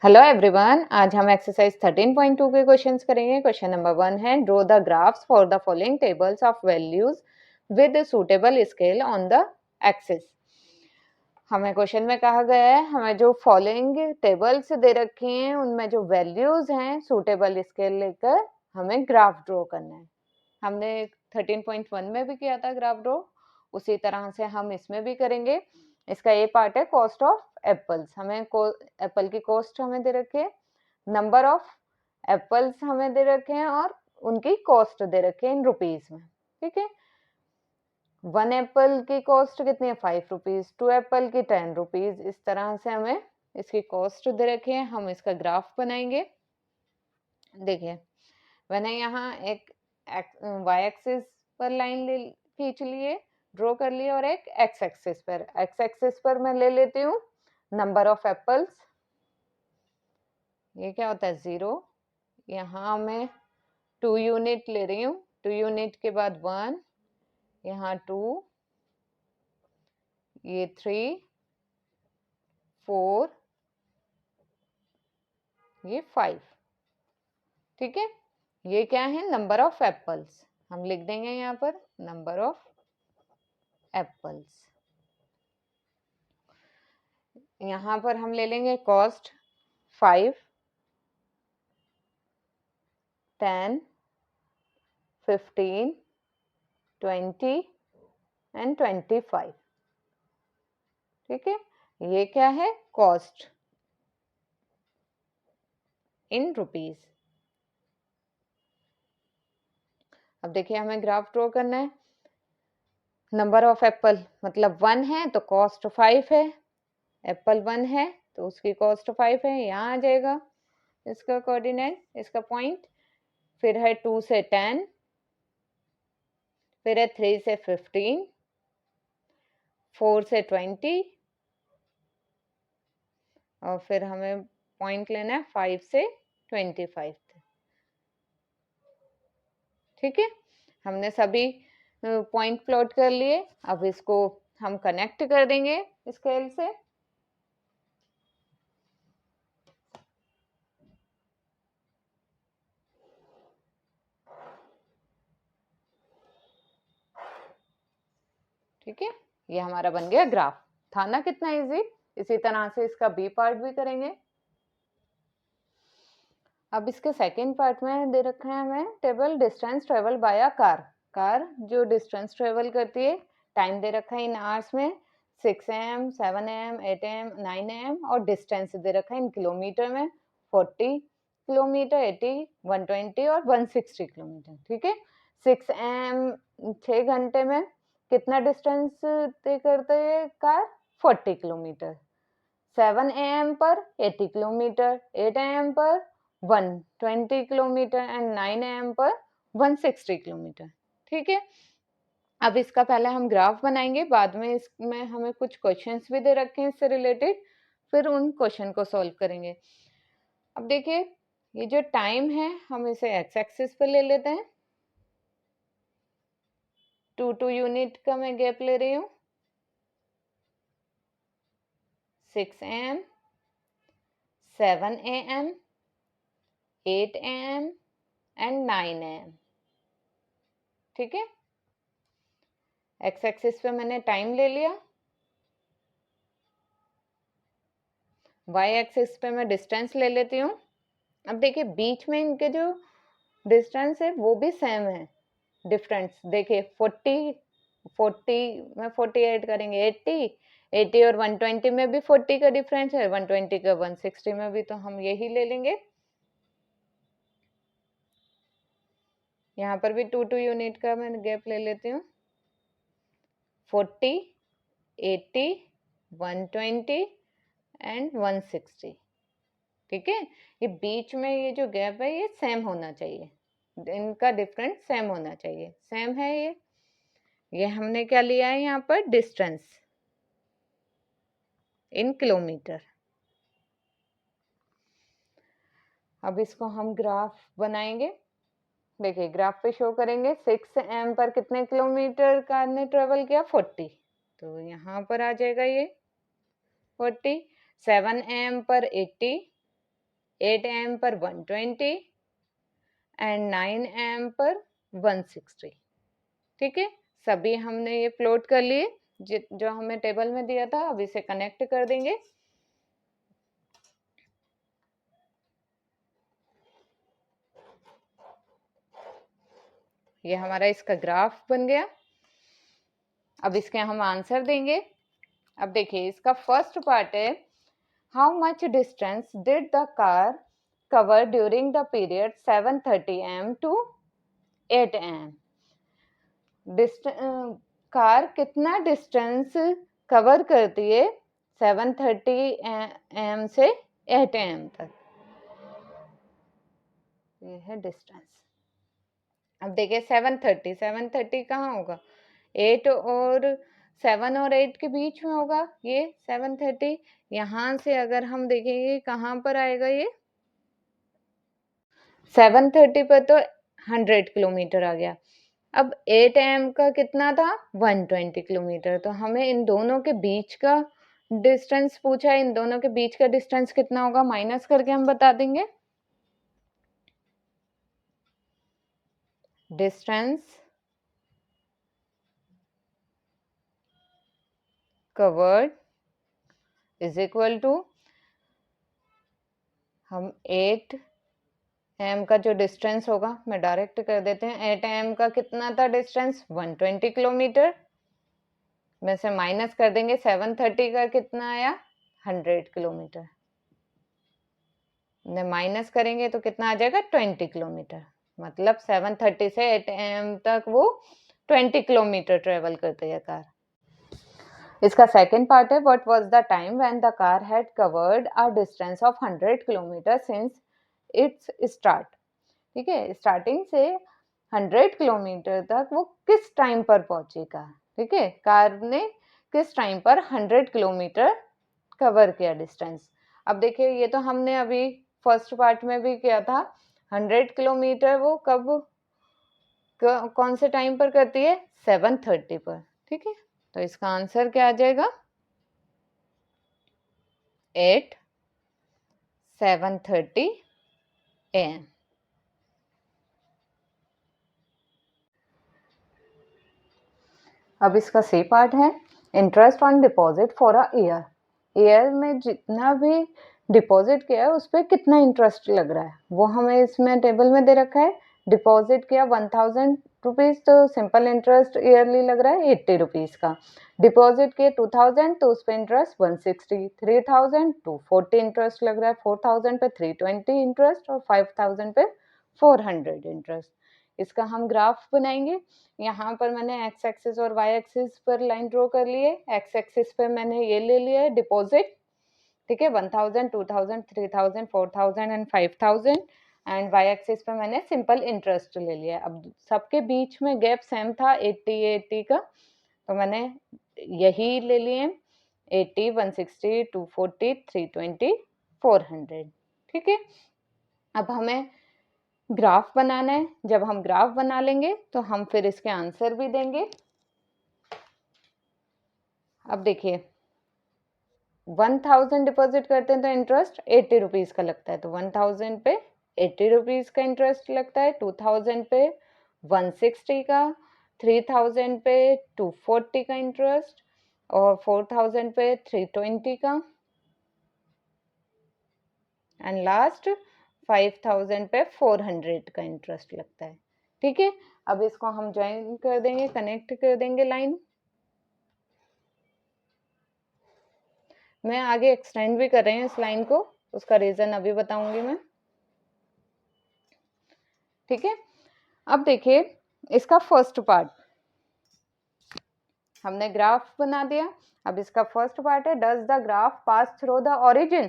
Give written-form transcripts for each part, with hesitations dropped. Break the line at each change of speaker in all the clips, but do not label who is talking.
Hello everyone, आज हम exercise 13.2 के क्वेश्चंस करेंगे। क्वेश्चन नंबर 1 है draw the graphs for the following tables of values with suitable scale on the axis. हमें question में कहा गया है हमें जो फॉलोइंग टेबल्स दे रखी हैं उनमें जो वैल्यूज हैं सूटेबल स्केल लेकर हमें ग्राफ ड्रॉ करना है। हमने 13.1 में भी किया था ग्राफ ड्रॉ, उसी तरह से हम इसमें भी करेंगे। इसका ये पार्ट है कॉस्ट ऑफ एप्पल्स। हमें एप्पल की कॉस्ट हमें दे रखी है, नंबर ऑफ एप्पल्स हमें दे रखे हैं और उनकी कॉस्ट दे रखे हैं इन रुपीज में। ठीक है, 1 एप्पल की कॉस्ट कितनी है 5 रुपीज, 2 एप्पल की 10 रुपीज। इस तरह से हमें इसकी कॉस्ट दे रखी है। हम इसका ग्राफ बनाएंगे। देखिए, मैंने यहाँ एक वाई एक्सिस पर लाइन खींच लिए, ड्रॉ कर लिए, और एक एक्स एक्सिस पर मैं ले लेती हूँ नंबर ऑफ एप्पल्स। ये क्या होता है 0। यहाँ मैं 2 यूनिट ले रही हूँ, 2 यूनिट के बाद 1, यहाँ 2, ये 3, 4, ये 5। ठीक है, ये क्या है नंबर ऑफ एप्पल्स। हम लिख देंगे यहाँ पर नंबर ऑफ एप्पल्स। यहाँ पर हम ले लेंगे कॉस्ट 5, 10, 15, 20 एंड 25। ठीक है, ये क्या है कॉस्ट इन रुपीज। अब देखिए, हमें ग्राफ ड्रॉ करना है। नंबर ऑफ एप्पल मतलब 1 है तो कॉस्ट 5 है। एप्पल 1 है तो उसकी कॉस्ट 5 है, यहाँ आ जाएगा इसका कोऑर्डिनेट, इसका पॉइंट। फिर है 2 से 10, फिर है 3 से 15, 4 से 20, और फिर हमें पॉइंट लेना है 5 से 25। ठीक है, हमने सभी पॉइंट प्लॉट कर लिए। अब इसको हम कनेक्ट कर देंगे स्केल से। ठीक है, ये हमारा बन गया ग्राफ। था ना कितना इजी। इसी तरह से इसका बी पार्ट भी करेंगे। अब इसके सेकेंड पार्ट में दे रखा है हमें table distance travel by a car. Car जो डिस्टेंस ट्रेवल करती है, टाइम दे रखा है इन आवर्स में 6 AM, 7 AM, 8 AM, 9 AM, और डिस्टेंस दे रखा है इन किलोमीटर में 40 किलोमीटर, 80, 120 और 160 किलोमीटर। ठीक है, 6 AM 6 घंटे में कितना डिस्टेंस तय करते है कार 40 किलोमीटर, 7 AM पर 80 किलोमीटर, 8 AM पर 120 किलोमीटर एंड 9 AM पर 160 किलोमीटर। ठीक है, अब इसका पहले हम ग्राफ बनाएंगे, बाद में इसमें हमें कुछ क्वेश्चंस भी दे रखे हैं इससे रिलेटेड, फिर उन क्वेश्चन को सॉल्व करेंगे। अब देखिए, ये जो टाइम है हम इसे एक्स एक्सिस पर ले लेते हैं। 2 यूनिट का मैं गैप ले रही हूँ। 6 AM, 7 AM, 8 AM and 9 AM। ठीक है, एक्स एक्सिस पे मैंने टाइम ले लिया, वाई एक्सिस पे मैं डिस्टेंस ले लेती हूँ। अब देखिए, बीच में इनके जो डिस्टेंस है वो भी सेम है। डिफरेंस देखिए 40 में 40 ऐड करेंगे 80 और 120 में भी 40 का डिफरेंस है, 120 का 160 में भी, तो हम यही ले लेंगे। यहाँ पर भी 2 यूनिट का मैं गैप ले लेती हूँ। 40, 80, 120 एंड 160। ठीक है, ये बीच में ये जो गैप है ये सेम होना चाहिए, इनका डिफरेंस सेम होना चाहिए। सेम है ये हमने क्या लिया है यहाँ पर डिस्टेंस इन किलोमीटर। अब इसको हम ग्राफ बनाएंगे। देखिए, ग्राफ पे शो करेंगे 6 AM पर कितने किलोमीटर कार ने ट्रेवल किया 40, तो यहाँ पर आ जाएगा ये 40। 7 AM पर 80, 8 एम पर 120 एंड 9 एम पर 160। ठीक है, सभी हमने ये प्लॉट कर लिए जो हमें टेबल में दिया था। अब इसे कनेक्ट कर देंगे। ये हमारा इसका ग्राफ बन गया। अब इसके हम आंसर देंगे। अब देखिए, इसका फर्स्ट पार्ट है, how much distance did the car cover during the period 7:30 am to 8 am। Car कितना डिस्टेंस कवर करती है 7:30 am से 8 am तक। ये है डिस्टेंस। अब देखिए 7:30 कहाँ होगा, 8 और 7 और 8 के बीच में होगा ये 7:30। यहाँ से अगर हम देखेंगे कहाँ पर आएगा ये 7:30 पर तो 100 किलोमीटर आ गया। अब 8 am का कितना था 120 किलोमीटर। तो हमें इन दोनों के बीच का डिस्टेंस पूछा है, इन दोनों के बीच का डिस्टेंस कितना होगा माइनस करके हम बता देंगे। Distance covered is equal to, हम 8 एम का जो डिस्टेंस होगा मैं डायरेक्ट कर देते हैं। 8 एम का कितना था डिस्टेंस 120 किलोमीटर में से माइनस कर देंगे 7:30 का कितना आया 100 किलोमीटर ने माइनस करेंगे तो कितना आ जाएगा 20 किलोमीटर। मतलब 7:30 से 8 एम तक वो 20 किलोमीटर ट्रेवल करती है कार। इसका सेकंड पार्ट है, what was the time when the car had covered a distance of 100 kilometre since it's start. ठीक है, स्टार्टिंग से 100 किलोमीटर तक वो किस टाइम पर पहुंची कार। ठीक है, कार ने किस टाइम पर 100 किलोमीटर कवर किया डिस्टेंस। अब देखिए, ये तो हमने अभी फर्स्ट पार्ट में भी किया था। 100 किलोमीटर वो कब कौन से टाइम पर करती है 7:30 पर। ठीक है, तो इसका आंसर क्या आ जाएगा 7:30 am। अब इसका सी पार्ट है, interest on deposit for a year. Year में जितना भी डिपॉजिट किया है उस पर कितना इंटरेस्ट लग रहा है वो हमें इसमें टेबल में दे रखा है। डिपॉजिट किया 1000 रुपीज तो सिंपल इंटरेस्ट ईयरली लग रहा है 80 रुपीज का। डिपॉजिट किए 2000 तो उस पर इंटरेस्ट 160। 3000 240 इंटरेस्ट लग रहा है। 4000 पे 320 इंटरेस्ट और 5000 पे 400 इंटरेस्ट। इसका हम ग्राफ बनाएंगे। यहाँ पर मैंने एक्स एक्सिस और वाई एक्सिस पर लाइन ड्रॉ कर ली है। एक्स एक्सिस पर मैंने ये ले लिया है डिपॉजिट। ठीक है, 1000 2000 3000 4000 एंड 5000 एंड वाई एक्सिस पे मैंने सिंपल इंटरेस्ट ले लिया। अब सबके बीच में गैप सेम था 80 का, तो मैंने यही ले लिए 80 160 240 320 400। ठीक है, अब हमें ग्राफ बनाना है। जब हम ग्राफ बना लेंगे तो हम फिर इसके आंसर भी देंगे। अब देखिए 1000 डिपॉजिट करते हैं तो इंटरेस्ट 80 रुपीज का लगता है, तो 1000 पे 80 रुपीज का इंटरेस्ट लगता है। 2000 पे 160 का, 3000 पे 240 का इंटरेस्ट और 4000 पे 320 का एंड लास्ट 5000 पे 400 का इंटरेस्ट लगता है। ठीक है, अब इसको हम ज्वाइन कर देंगे, कनेक्ट कर देंगे लाइन। मैं आगे एक्सटेंड भी कर रही हूँ इस लाइन को, उसका रीजन अभी बताऊंगी मैं। ठीक है, अब देखिए इसका फर्स्ट पार्ट हमने ग्राफ बना दिया। अब इसका फर्स्ट पार्ट है, does the graph pass through the origin.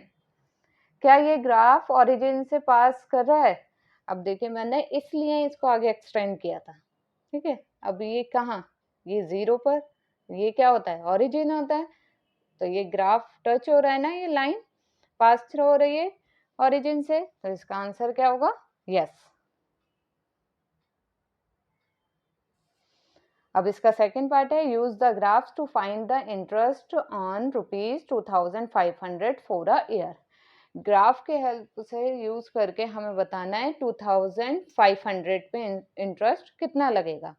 क्या ये ग्राफ ओरिजिन से पास कर रहा है। अब देखिए मैंने इसलिए इसको आगे एक्सटेंड किया था। ठीक है, अब ये कहाँ, ये 0 पर, ये क्या होता है ओरिजिन होता है। तो ये ग्राफ टच हो रहा है ना, ये लाइन पास थ्रू हो रही है ओरिजिन से, तो इसका आंसर क्या होगा यस। अब इसका सेकंड पार्ट है, use the graphs to find the interest on ₹2500 for a year. Graph के हेल्प से यूज करके हमें बताना है 2500 पे इंटरेस्ट कितना लगेगा।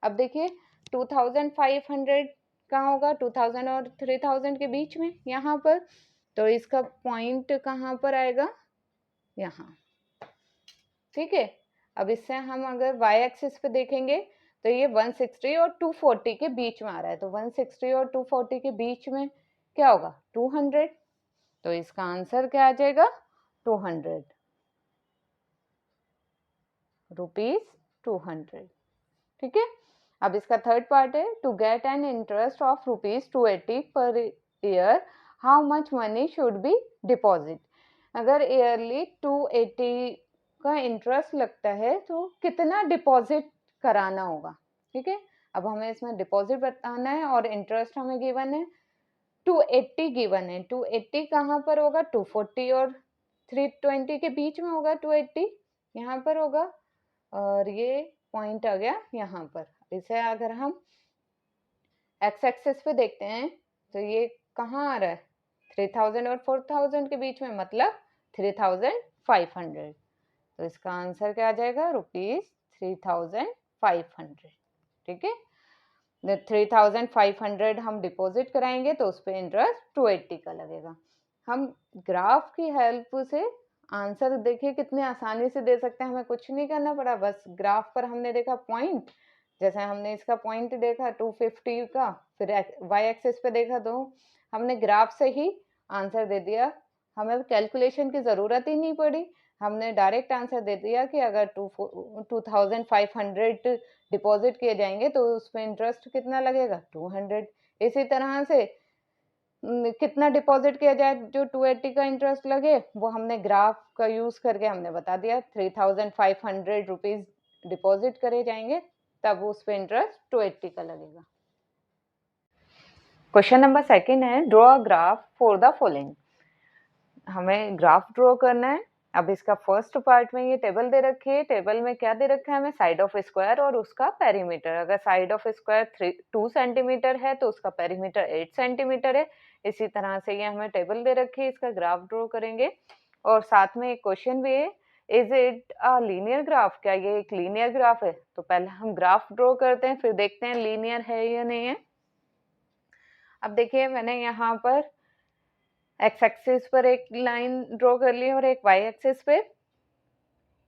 अब देखिए 2500 कहाँ होगा, 2000 और 3000 के बीच में यहाँ पर, तो इसका पॉइंट कहाँ पर आएगा, यहाँ, ठीक है। अब इससे हम अगर वाई एक्सिस पे देखेंगे तो ये 160 और 240 के बीच में आ रहा है, तो 160 और 240 के बीच में क्या होगा, 200, तो इसका आंसर क्या आ जाएगा, 200 रुपीज 200, ठीक है। अब इसका थर्ड पार्ट है, to get an interest of rupees 280 per year how much money should be deposit. अगर ईयरली 280 का इंटरेस्ट लगता है तो कितना डिपॉजिट कराना होगा, ठीक है। अब हमें इसमें डिपॉजिट बताना है और इंटरेस्ट हमें गिवन है 280 गिवन है। 280 कहाँ पर होगा, 240 और 320 के बीच में होगा, 280 यहाँ पर होगा और ये पॉइंट आ गया यहाँ पर। इसे अगर हम एक्स एक्सिस पे देखते हैं तो ये कहाँ आ रहा है, 3000 और 4000 के बीच में, मतलब 3500, तो इसका आंसर क्या आ जाएगा, रुपीज 3500, ठीक है। 3500 हम डिपॉजिट कराएंगे तो उस पर इंटरेस्ट 280 का लगेगा। हम ग्राफ की हेल्प से आंसर देखिए कितने आसानी से दे सकते हैं, हमें कुछ नहीं करना पड़ा, बस ग्राफ पर हमने देखा पॉइंट, जैसे हमने इसका पॉइंट देखा 250 का, फिर वाई एक्सिस पे देखा तो हमने ग्राफ से ही आंसर दे दिया, हमें कैलकुलेशन की ज़रूरत ही नहीं पड़ी, हमने डायरेक्ट आंसर दे दिया कि अगर 2500 डिपॉजिट किए जाएंगे तो उस पर इंटरेस्ट कितना लगेगा, 200। इसी तरह से कितना डिपॉजिट किया जाए जो 280 का इंटरेस्ट लगे, वो हमने ग्राफ का यूज करके हमने बता दिया, 3500 रुपीज डिपॉजिट करे जाएंगे तब उस पर इंटरेस्ट 280 का लगेगा। क्वेश्चन नंबर सेकंड है, draw a graph for the following. हमें ग्राफ ड्रॉ करना है। अब इसका फर्स्ट पार्ट में ये टेबल दे रखी है, टेबल में क्या दे रखा है हमें, साइड ऑफ स्क्वायर और उसका पेरीमीटर। अगर साइड ऑफ स्क्वायर 2 सेंटीमीटर है तो उसका पेरीमीटर 8 सेंटीमीटर है। इसी तरह से ये हमें टेबल दे रखी है, इसका ग्राफ ड्रॉ करेंगे और साथ में एक क्वेश्चन भी है, is it a linear graph, क्या ये एक लीनियर ग्राफ है। तो पहले हम ग्राफ ड्रॉ करते हैं फिर देखते हैं लीनियर है या नहीं है। अब देखिए मैंने यहाँ पर एक्स एक्सिस पर एक लाइन ड्रॉ कर ली और एक वाई एक्सिस पे।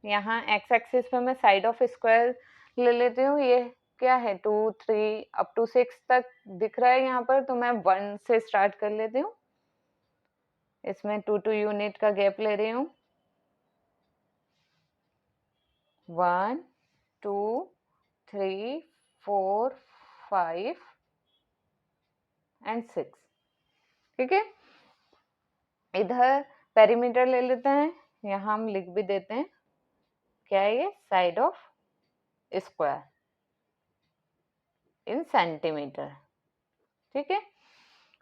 यहाँ एक्स एक्सिस पे मैं साइड ऑफ स्क्वायर ले लेती हूँ, ये क्या है 2 3 अप टू 6 तक दिख रहा है यहाँ पर, तो मैं 1 से स्टार्ट कर लेती हूँ, इसमें 2 यूनिट का गैप ले रही हूँ, 1 2 3 4 5 एंड 6, ठीक है। इधर पेरीमीटर ले लेते हैं, यहाँ हम लिख भी देते हैं क्या है ये, side of square in centimetre, ठीक है।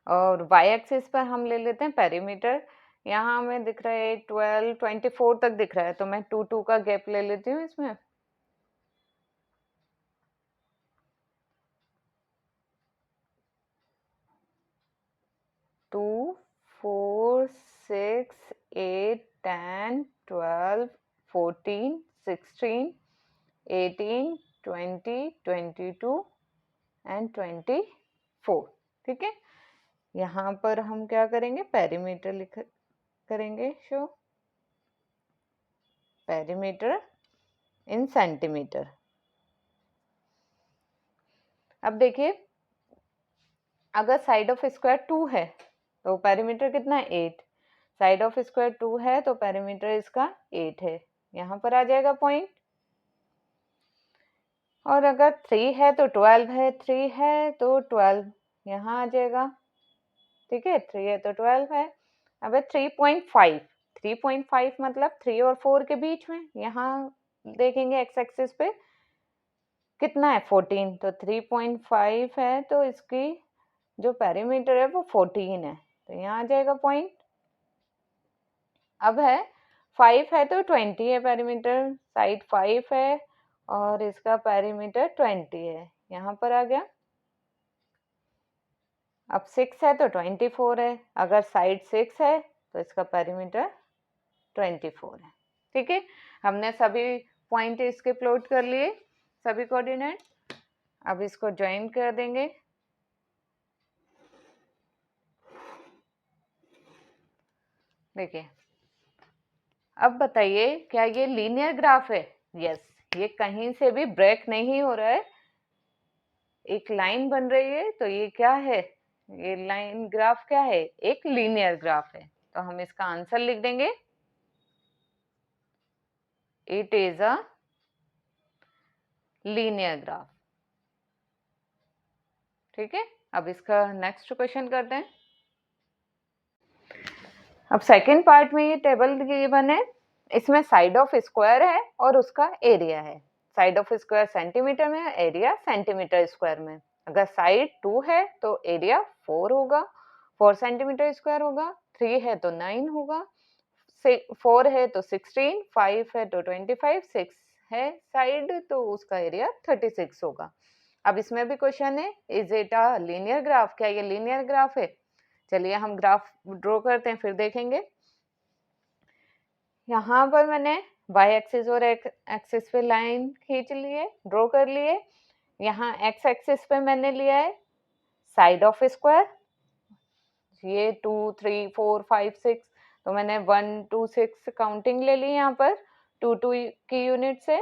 और वाई एक्सिस पर हम ले लेते हैं पेरीमीटर, यहाँ हमें दिख रहा है 12 24 तक दिख रहा है, तो मैं 2 का गैप ले लेती हूँ इसमें, टू 4 6 8 10 12 14 16 18 20 22 एंड 24, ठीक है। यहाँ पर हम क्या करेंगे, पेरीमीटर लिख करेंगे, शो पेरीमीटर इन सेंटीमीटर। अब देखिए अगर साइड ऑफ स्क्वायर 2 है तो पेरीमीटर कितना है, 8। साइड ऑफ स्क्वायर 2 है तो पेरीमीटर इसका 8 है, यहाँ पर आ जाएगा पॉइंट। और अगर 3 है तो 12 है, 3 है तो 12 यहाँ आ जाएगा, ठीक है। 3 है तो 12 है। अब 3.5, 3.5 मतलब 3 और 4 के बीच में, यहाँ देखेंगे एक्स एक्सिस पे कितना है 14, तो 3.5 है तो इसकी जो पेरीमीटर है वो 14 है, तो यहाँ आ जाएगा पॉइंट। अब है 5 है तो 20 है पेरीमीटर, साइड 5 है और इसका पेरीमीटर 20 है, यहाँ पर आ गया। अब 6 है तो 24 है, अगर साइड 6 है तो इसका पेरीमीटर 24 है। ठीक है, हमने सभी पॉइंट इसके प्लॉट कर लिए, सभी कोऑर्डिनेट। अब इसको ज्वाइन कर देंगे। देखिए, अब बताइए क्या ये लीनियर ग्राफ है? यस, ये कहीं से भी ब्रेक नहीं हो रहा है, एक लाइन बन रही है, तो ये क्या है? ये लाइन ग्राफ क्या है? एक लीनियर ग्राफ है। तो हम इसका आंसर लिख देंगे, it is a linear graph. ठीक है, अब इसका नेक्स्ट क्वेश्चन करते हैं। अब सेकंड पार्ट में ये टेबल गिवन है, इसमें साइड ऑफ स्क्वायर है और उसका एरिया है। साइड ऑफ स्क्वायर सेंटीमीटर में, एरिया सेंटीमीटर स्क्वायर में। अगर साइड 2 है तो एरिया 4 होगा, 4 सेंटीमीटर स्क्वायर होगा। 3 है तो 9 होगा, 4 है तो 16, 5 है तो 25, 6 है साइड तो उसका एरिया 36 होगा। अब इसमें भी क्वेश्चन है, is it a linear graph? क्या ये लीनियर ग्राफ है? चलिए हम ग्राफ ड्रॉ करते हैं, फिर देखेंगे। यहाँ पर मैंने y एक्सिस और x एक्सिस पे लाइन खींच लिए, ड्रॉ कर लिए। यहाँ x एक्सिस पे मैंने लिया है साइड ऑफ स्क्वायर, ये 2 3 4 5 6, तो मैंने 1 2 6 काउंटिंग ले ली यहाँ पर 2 2 की यूनिट से।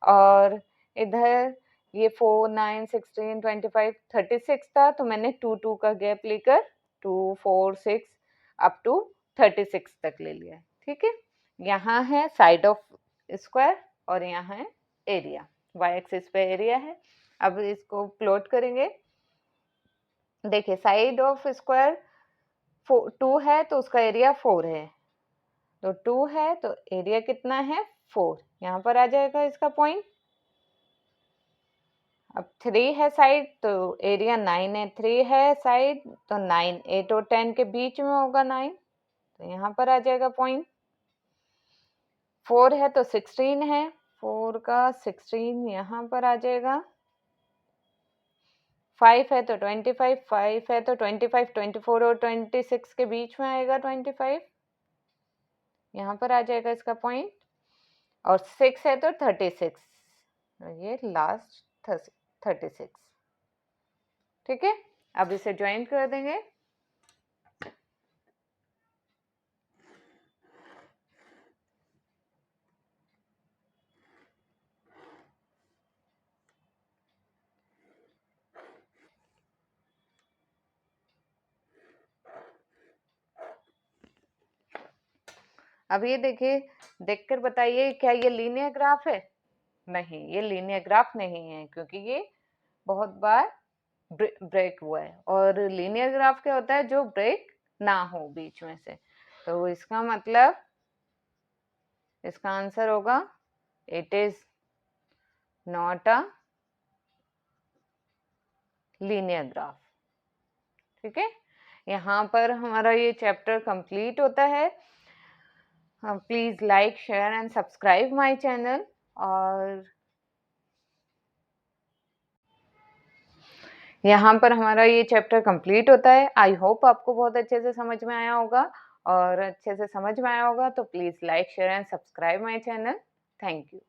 और इधर ये 4 9 16 25 36 था, तो मैंने 2 2 का गैप लेकर 2 4 6 अप टू 36 तक ले लिया है। ठीक है, यहाँ है साइड ऑफ स्क्वायर और यहाँ है एरिया, y एक्सिस पे एरिया है। अब इसको प्लॉट करेंगे। देखिए, साइड ऑफ स्क्वायर 2 है तो उसका एरिया 4 है, तो 2 है तो एरिया कितना है? 4। यहाँ पर आ जाएगा इसका पॉइंट। अब 3 है साइड तो एरिया 9 है, 3 है साइड तो 9, 8 और 10 के बीच में होगा 9, तो यहाँ पर आ जाएगा पॉइंट। 4 है तो 16 है, 4 का 16 यहाँ पर आ जाएगा। 5 है तो 25, 5 है तो 25, 24 और 26 के बीच में आएगा 25, यहाँ पर आ जाएगा इसका पॉइंट। और 6 है तो 36, तो ये लास्ट 36। ठीक है, अब इसे ज्वाइन कर देंगे। अब ये देखिए, देखकर बताइए क्या ये लीनियर ग्राफ है? नहीं, ये लीनियर ग्राफ नहीं है, क्योंकि ये बहुत बार ब्रेक हुआ है। और लीनियर ग्राफ क्या होता है? जो ब्रेक ना हो बीच में से। तो इसका मतलब इसका आंसर होगा, it is not a linear graph. ठीक है, यहाँ पर हमारा ये चैप्टर कंप्लीट होता है। Please like share and subscribe my channel. और यहाँ पर हमारा ये चैप्टर कंप्लीट होता है। आई होप आपको बहुत अच्छे से समझ में आया होगा, और अच्छे से समझ में आया होगा तो please like share and subscribe my channel. Thank you.